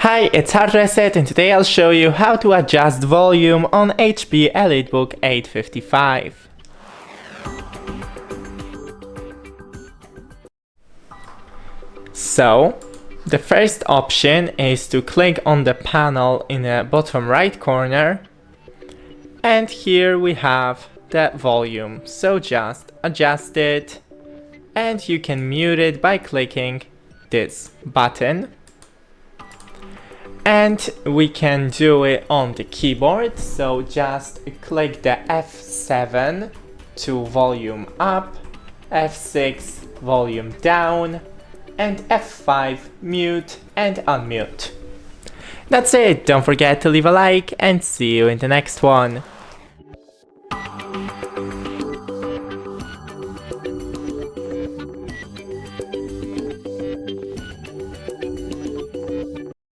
Hi, it's HardReset and today I'll show you how to adjust volume on HP ELITEBOOK 855. So, the first option is to click on the panel in the bottom right corner, and here we have the volume, so just adjust it, and you can mute it by clicking this button. And we can do it on the keyboard, so just click the F7 to volume up, F6 volume down, and F5 mute and unmute. That's it, don't forget to leave a like and see you in the next one.